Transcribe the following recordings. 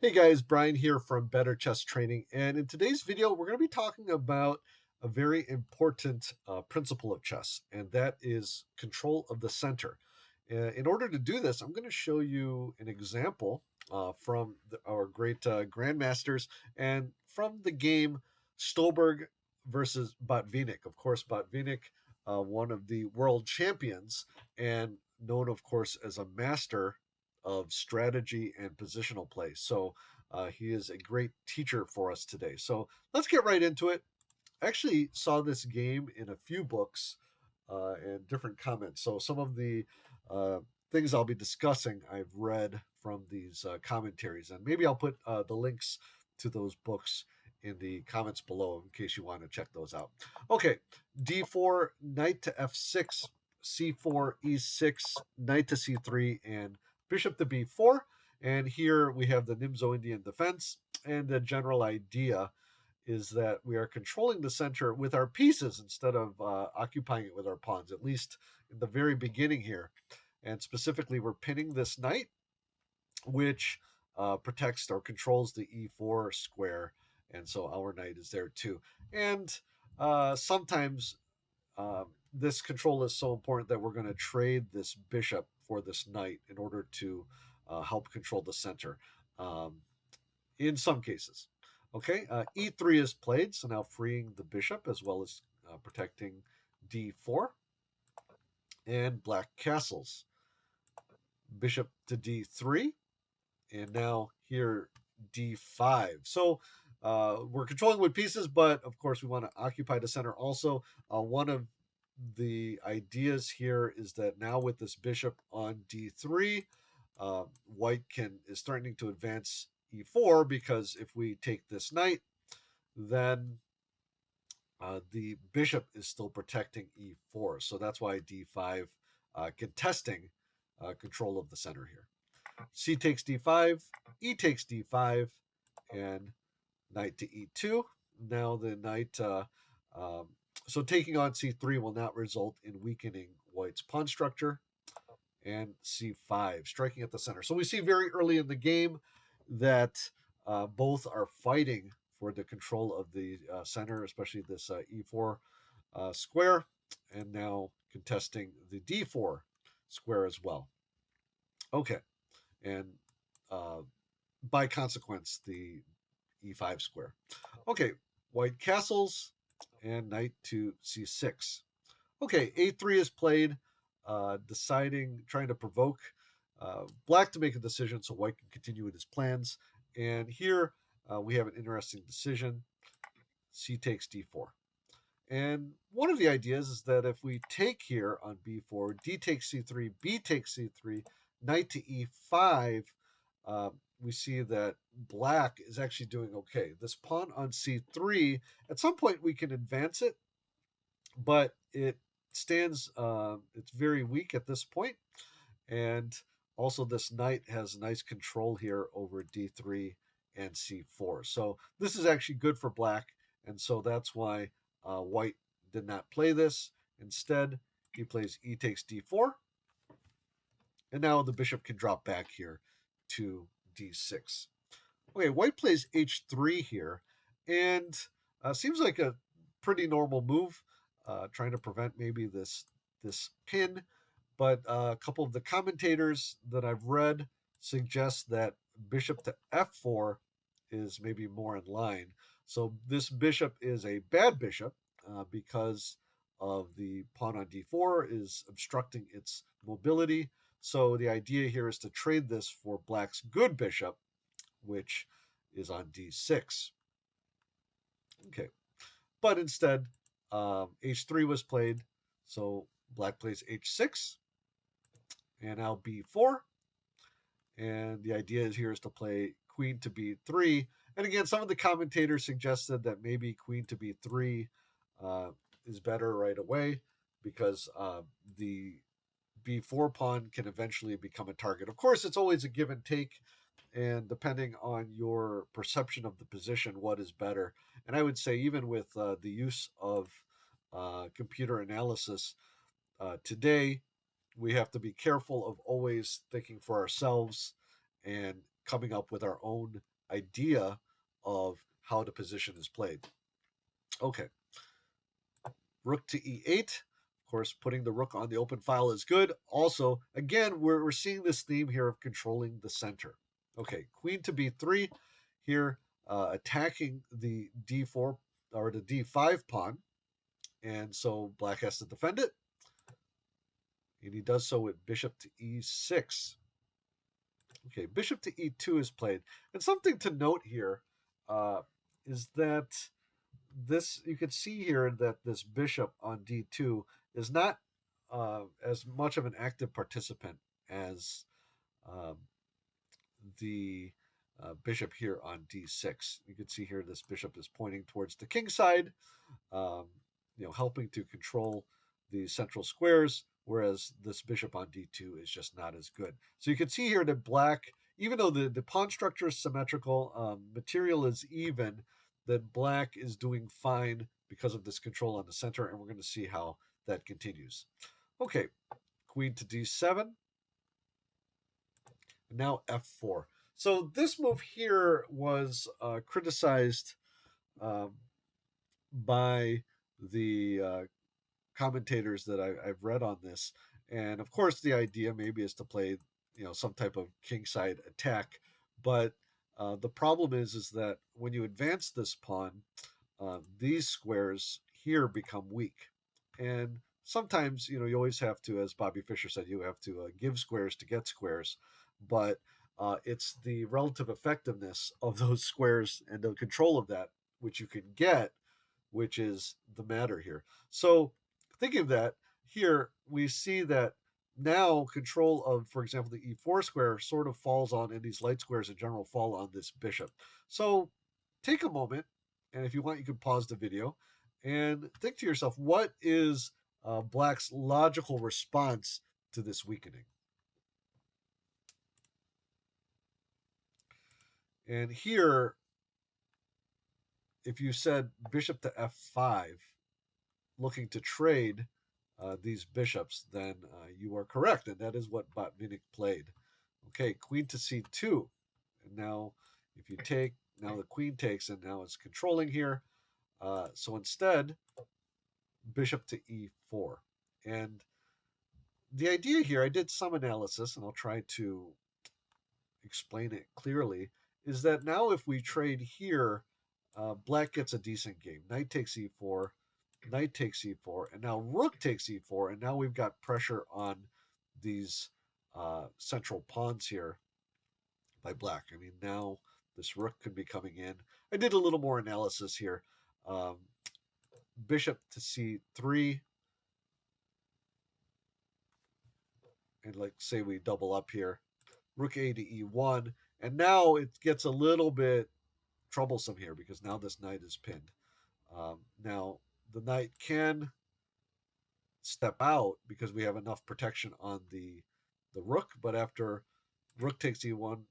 Hey guys, Brian here from Better Chess Training, and in today's video, we're going to be talking about a very important principle of chess, and that is control of the center. In order to do this, I'm going to show you an example from our great grandmasters and from the game Stolberg versus Botvinnik. Of course, Botvinnik, one of the world champions, and known, of course, as a master of strategy and positional play. So he is a great teacher for us today. So let's get right into it. I actually saw this game in a few books and different comments. So some of the uh, things I'll be discussing, I've read from these commentaries, and maybe I'll put the links to those books in the comments below in case you want to check those out. Okay, d4, knight to f6, c4, e6, knight to c3, and bishop to b4. And here we have the Nimzo Indian defense. And the general idea is that we are controlling the center with our pieces instead of occupying it with our pawns, at least in the very beginning here. And specifically, we're pinning this knight, which protects or controls the e4 square. And so our knight is there too. And sometimes this control is so important that we're going to trade this bishop for this knight in order to help control the center in some cases. Okay, e3 is played, so now freeing the bishop as well as protecting d4. And black castles. Bishop to d3, and now here d5. So we're controlling with pieces, but of course we want to occupy the center also. One of the ideas here is that now with this bishop on d3, white is threatening to advance e4, because if we take this knight, then the bishop is still protecting e4. So that's why d5 contesting control of the center here. C takes d5, e takes d5, and knight to e2. Now the knight, so taking on c3 will not result in weakening white's pawn structure. And c5, striking at the center. So we see very early in the game that both are fighting for the control of the center, especially this e4 square, and now contesting the d4 square as well. Okay, and uh, by consequence, the e5 square. Okay, white castles and knight to c6. Okay, a3 is played, trying to provoke black to make a decision so white can continue with his plans. And here we have an interesting decision. C takes d4. And one of the ideas is that if we take here on b4, d takes c3, b takes c3, knight to e5, we see that black is actually doing okay. This pawn on c3, at some point we can advance it, but it stands, it's very weak at this point. And also this knight has nice control here over d3 and c4. So this is actually good for black, and so that's why white did not play this. Instead, he plays e takes d4, and now the bishop can drop back here to d6. Okay, white plays h3 here, and seems like a pretty normal move, trying to prevent maybe this pin. But a couple of the commentators that I've read suggest that bishop to f4 is maybe more in line. So this bishop is a bad bishop because of the pawn on d4 is obstructing its mobility. So the idea here is to trade this for black's good bishop, which is on d6. Okay, but instead h3 was played, so black plays h6, and now b4. And the idea here is to play queen to b3. And again, some of the commentators suggested that maybe queen to b3 is better right away, because the b4 pawn can eventually become a target. Of course, it's always a give and take, and depending on your perception of the position, what is better. And I would say, even with the use of computer analysis today, we have to be careful of always thinking for ourselves and coming up with our own idea of how the position is played. Okay, rook to e8. Of course, putting the rook on the open file is good. Also, again, we're seeing this theme here of controlling the center. Okay, queen to b3 here, attacking the d4 or the d5 pawn. And so black has to defend it. And he does so with bishop to e6. Okay, bishop to e2 is played. And something to note here is that this, you can see here that this bishop on d2 is not as much of an active participant as um, the bishop here on d6. You can see here this bishop is pointing towards the king side, um, helping to control the central squares, whereas this bishop on d2 is just not as good. So you can see here that black, even though the pawn structure is symmetrical, material is even, that black is doing fine because of this control on the center, and we're going to see how that continues. Okay, queen to d7. Now f4. So this move here was criticized by the commentators that I've read on this, and of course the idea maybe is to play some type of kingside attack, but the problem is that when you advance this pawn, these squares here become weak, and sometimes you always have to, as Bobby Fischer said, you have to give squares to get squares, but it's the relative effectiveness of those squares and the control of that which you can get, which is the matter here. So thinking of that, here we see that now control of, for example, the e4 square sort of falls on, and these light squares in general fall on this bishop. So take a moment, and if you want, you can pause the video and think to yourself, what is black's logical response to this weakening? And here, if you said bishop to f5, looking to trade these bishops, then you are correct, and that is what Botvinnik played. Okay, queen to c2. And now if you take, now the queen takes, and now it's controlling here. So instead, bishop to e4. And the idea here, I did some analysis, and I'll try to explain it clearly, is that now if we trade here, black gets a decent game. Knight takes e4, knight takes e4, and now rook takes e4, and now we've got pressure on these central pawns here by black. I mean, now this rook could be coming in. I did a little more analysis here. Bishop to c3, and like say we double up here, rook a to e1, and now it gets a little bit troublesome here because now this knight is pinned. Now the knight can step out because we have enough protection on the rook, but after rook takes e1,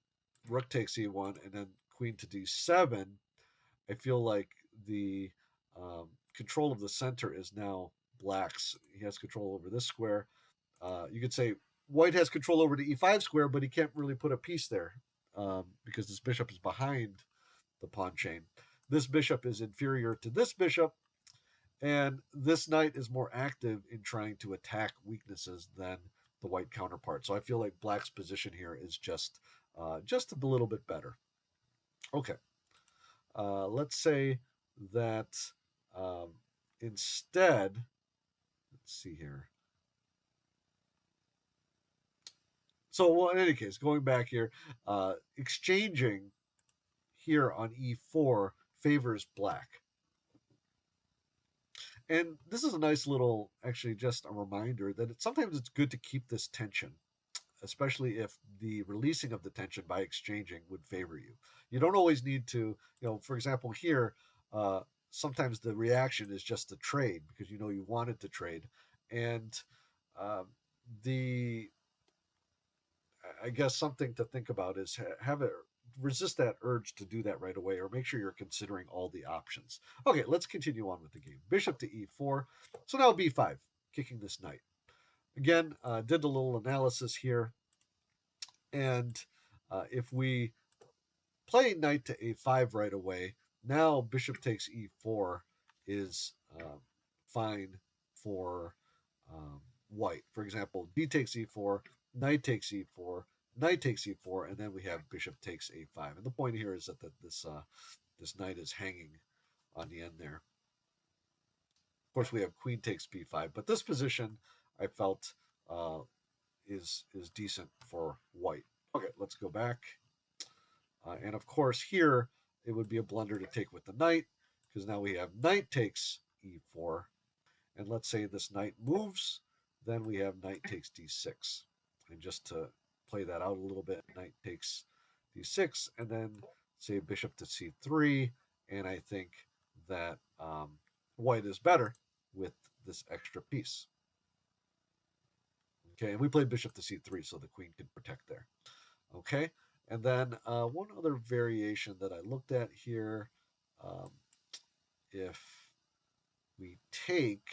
rook takes e1, and then queen to d7, I feel like the control of the center is now black's. He has control over this square. You could say white has control over the e5 square, but he can't really put a piece there because this bishop is behind the pawn chain. This bishop is inferior to this bishop, and this knight is more active in trying to attack weaknesses than the white counterpart. So I feel like black's position here is just a little bit better. Okay, let's say that instead, let's see here. So, well, in any case, going back here, exchanging here on e4 favors black. And this is a nice little, actually, just a reminder that sometimes it's good to keep this tension, especially if the releasing of the tension by exchanging would favor you. You don't always need to, for example, here, sometimes the reaction is just to trade because you wanted to trade. And I guess something to think about is resist that urge to do that right away, or make sure you're considering all the options. Okay, let's continue on with the game. Bishop to e4. So now b5, kicking this knight. Again, did a little analysis here. And if we playing knight to a5 right away, now bishop takes e4 is fine for white. For example, d takes e4, knight takes e4, knight takes e4, and then we have bishop takes a5. And the point here is that this knight is hanging on the end there. Of course, we have queen takes b5, but this position I felt is decent for white. Okay, let's go back. And of course, here it would be a blunder to take with the knight, because now we have knight takes e4. And let's say this knight moves, then we have knight takes d6. And just to play that out a little bit, knight takes d6, and then say bishop to c3. And I think that white is better with this extra piece. Okay, and we played bishop to c3, so the queen can protect there. Okay, and then one other variation that I looked at here, if we take,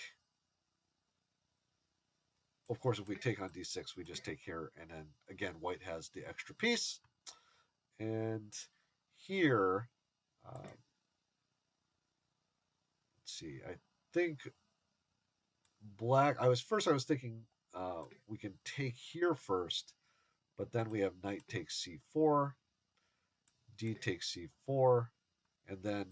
of course, if we take on d6, we just take here, and then again, white has the extra piece. And here, let's see, I think black, I was thinking we can take here first, but then we have knight takes c4, d takes c4, and then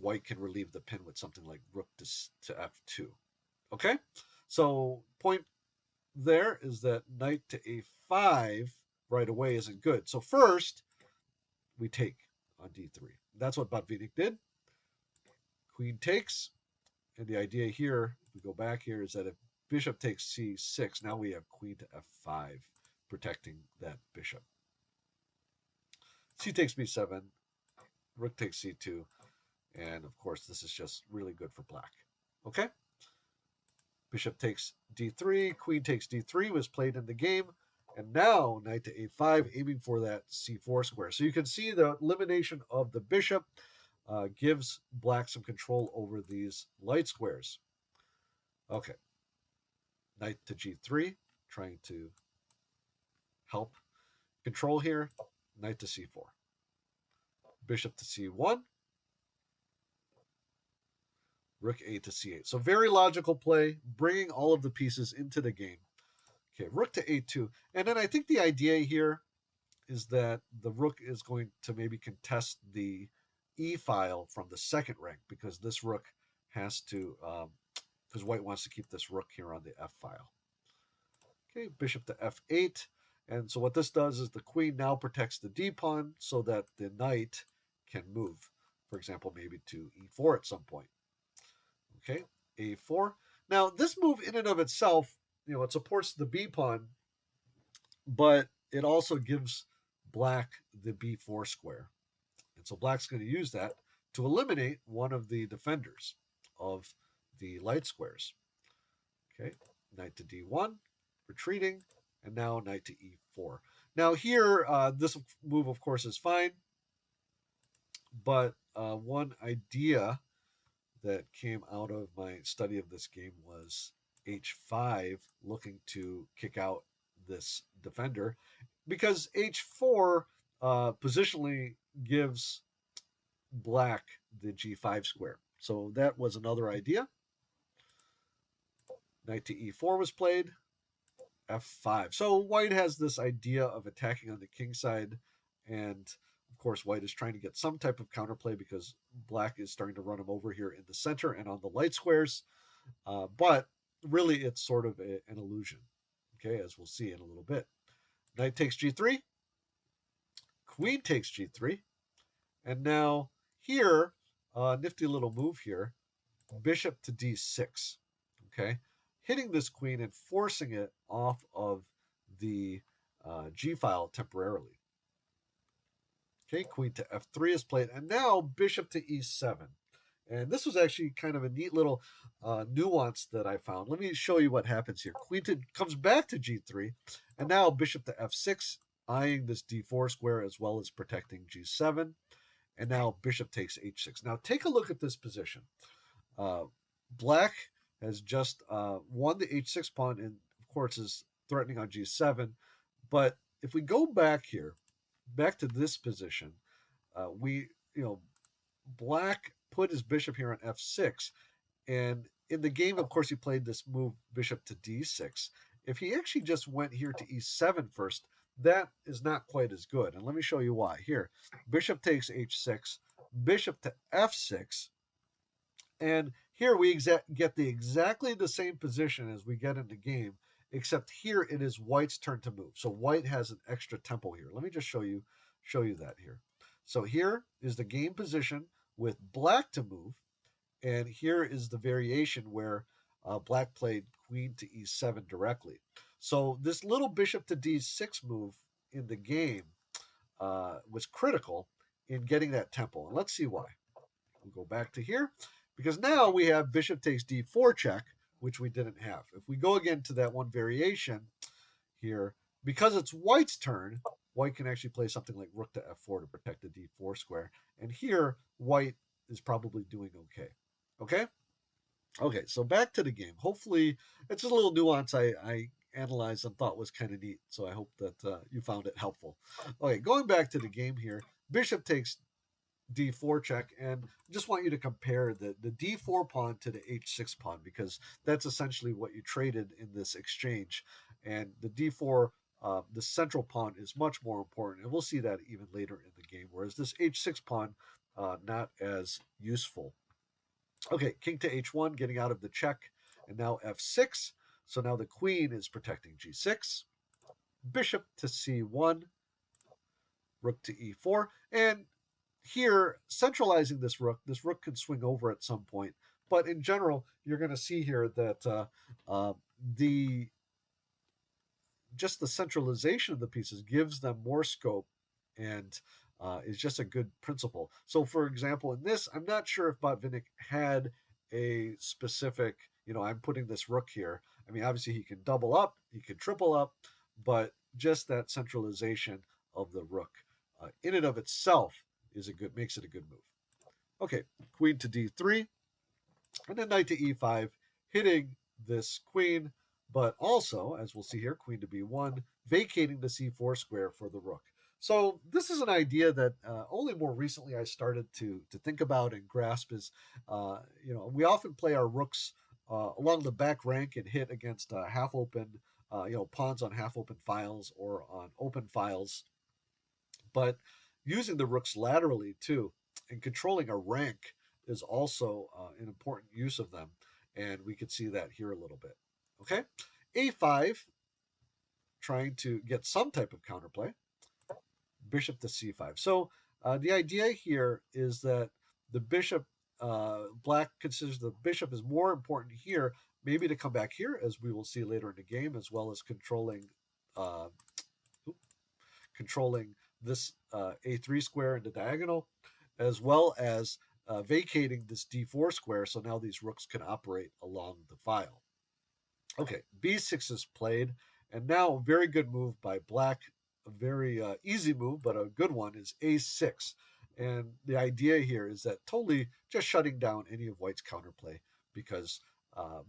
white can relieve the pin with something like rook to f2. Okay, so point there is that knight to a5 right away isn't good. So first, we take on d3. That's what Botvinnik did. Queen takes, and the idea here, if we go back here, is that if bishop takes c6, now we have queen to f5, protecting that bishop. C takes b7, rook takes c2, and of course this is just really good for black. Okay? Bishop takes d3, queen takes d3 was played in the game, and now knight to a5, aiming for that c4 square. So you can see the elimination of the bishop gives black some control over these light squares. Okay, knight to g3, trying to help control here. Knight to c4. Bishop to c1. Rook a to c8. So very logical play, bringing all of the pieces into the game. Okay, rook to a2. And then I think the idea here is that the rook is going to maybe contest the e file from the second rank, because this rook has to, because white wants to keep this rook here on the f file. Okay, bishop to f8. And so what this does is the queen now protects the d pawn so that the knight can move, for example, maybe to e4 at some point. Okay, a4. Now, this move in and of itself, it supports the b pawn, but it also gives black the b4 square. And so black's going to use that to eliminate one of the defenders of the light squares. Okay, knight to d1, retreating, and now knight to e4. Now here, this move, of course, is fine, but one idea that came out of my study of this game was h5, looking to kick out this defender, because h4 positionally gives black the g5 square. So that was another idea. Knight to e4 was played. f5. So white has this idea of attacking on the king side, and of course white is trying to get some type of counterplay because black is starting to run him over here in the center and on the light squares, but really it's sort of an illusion, okay, as we'll see in a little bit. Knight takes g3, queen takes g3, and now here, nifty little move here, bishop to d6, okay, hitting this queen and forcing it off of the g file temporarily. Okay, queen to f3 is played, and now bishop to e7. And this was actually kind of a neat little nuance that I found. Let me show you what happens here. Queen comes back to g3, and now bishop to f6, eyeing this d4 square as well as protecting g7. And now bishop takes h6. Now take a look at this position. Black has just won the h6 pawn, and of course is threatening on g7. But if we go back here, back to this position, we, black put his bishop here on f6, and in the game, of course, he played this move bishop to d6. If he actually just went here to e7 first, that is not quite as good. And let me show you why. Here, bishop takes h6, bishop to f6, and here we get exactly the same position as we get in the game, except here it is white's turn to move. So white has an extra tempo here. Let me just show you that here. So here is the game position with black to move, and here is the variation where black played queen to e7 directly. So this little bishop to d6 move in the game was critical in getting that tempo. And let's see why. We'll go back to here because now we have bishop takes d4 check, which we didn't have. If we go again to that one variation here, because it's white's turn, white can actually play something like rook to f4 to protect the d4 square. And here, white is probably doing okay. Okay? Okay, so back to the game. Hopefully, it's just a little nuance I analyzed and thought was kind of neat. So I hope that you found it helpful. Okay, going back to the game here, bishop takes d4 check, and I just want you to compare the d4 pawn to the h6 pawn because that's essentially what you traded in this exchange. And the d4, the central pawn, is much more important, and we'll see that even later in the game, whereas this h6 pawn, not as useful. Okay, king to h1, getting out of the check, and now f6. So now the queen is protecting g6, bishop to c1, rook to e4, and here, centralizing this rook can swing over at some point. But in general, you're going to see here that the just the centralization of the pieces gives them more scope and is just a good principle. So, for example, in this, I'm not sure if Botvinnik had a specific, I'm putting this rook here. I mean, obviously he can double up, he can triple up, but just that centralization of the rook in and of itself makes it a good move. Okay, queen to d3, and then knight to e5, hitting this queen, but also, as we'll see here, queen to b1, vacating the c4 square for the rook. So this is an idea that only more recently I started to think about and grasp. Is we often play our rooks along the back rank and hit against half open, pawns on half open files or on open files, but using the rooks laterally too and controlling a rank is also an important use of them. And we could see that here a little bit. Okay, a5, trying to get some type of counterplay. Bishop to c5. So the idea here is that the bishop, black considers the bishop is more important here, maybe to come back here, as we will see later in the game, as well as controlling this a3 square in the diagonal, as well as vacating this d4 square, so now these rooks can operate along the file. Okay, b6 is played, and now a very good move by black, a very easy move, but a good one, is a6. And the idea here is that totally just shutting down any of white's counterplay, because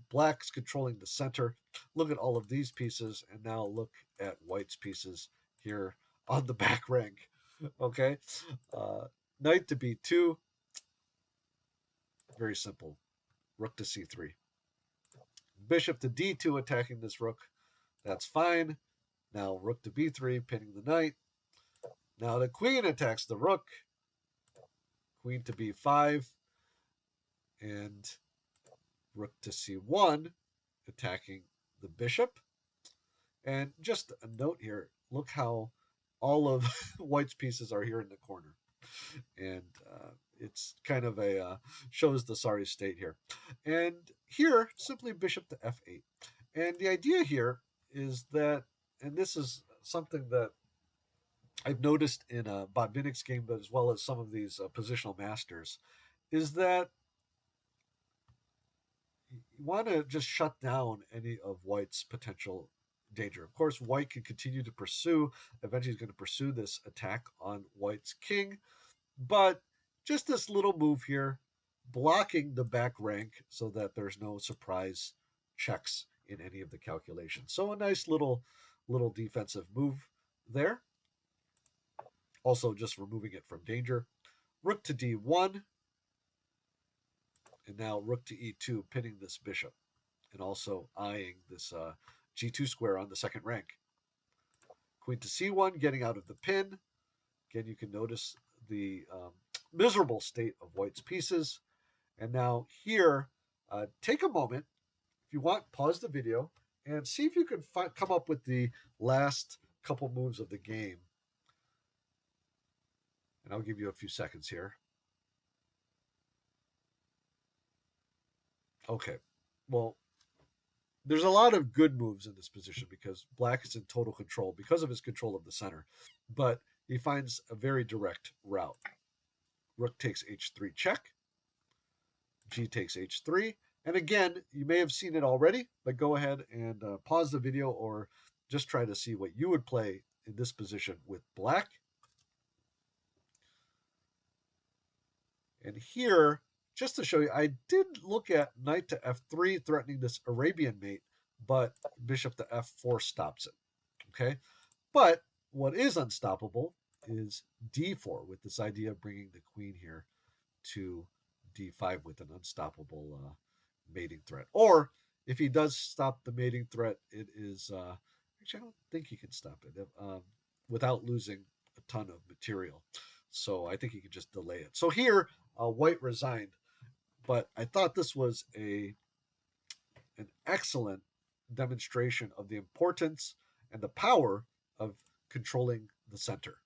black's controlling the center. Look at all of these pieces, and now look at white's pieces here on the back rank. Okay, knight to b2, very simple. Rook to c3. Bishop to d2, attacking this rook. That's fine. Now rook to b3, pinning the knight. Now the queen attacks the rook. Queen to b5. And rook to c1, attacking the bishop. And just a note here, look how all of white's pieces are here in the corner. And it's kind of shows the sorry state here. And here, simply bishop to f8. And the idea here is that, and this is something that I've noticed in Botvinnik's game, but as well as some of these positional masters, is that you want to just shut down any of white's potential danger. Of course, white can continue to pursue. Eventually, he's going to pursue this attack on white's king. But just this little move here, blocking the back rank so that there's no surprise checks in any of the calculations. So a nice little defensive move there. also just removing it from danger. Rook to d1, and now rook to e2, pinning this bishop, and also eyeing this g2 square on the second rank. Queen to c1, getting out of the pin. Again, you can notice the miserable state of white's pieces. And now here, take a moment. If you want, pause the video and see if you can come up with the last couple moves of the game. And I'll give you a few seconds here. Okay. Well, there's a lot of good moves in this position because black is in total control because of his control of the center. But he finds a very direct route. Rook takes h3 check. G takes h3. And again, you may have seen it already, but go ahead and pause the video or just try to see what you would play in this position with black. And here, just to show you, I did look at knight to f3, threatening this Arabian mate, but bishop to f4 stops it. Okay, but what is unstoppable is d4, with this idea of bringing the queen here to d5 with an unstoppable mating threat. Or if he does stop the mating threat, it is actually I don't think he can stop it without losing a ton of material. So I think he can just delay it. So here, white resigned, but I thought this was an excellent demonstration of the importance and the power of controlling the center.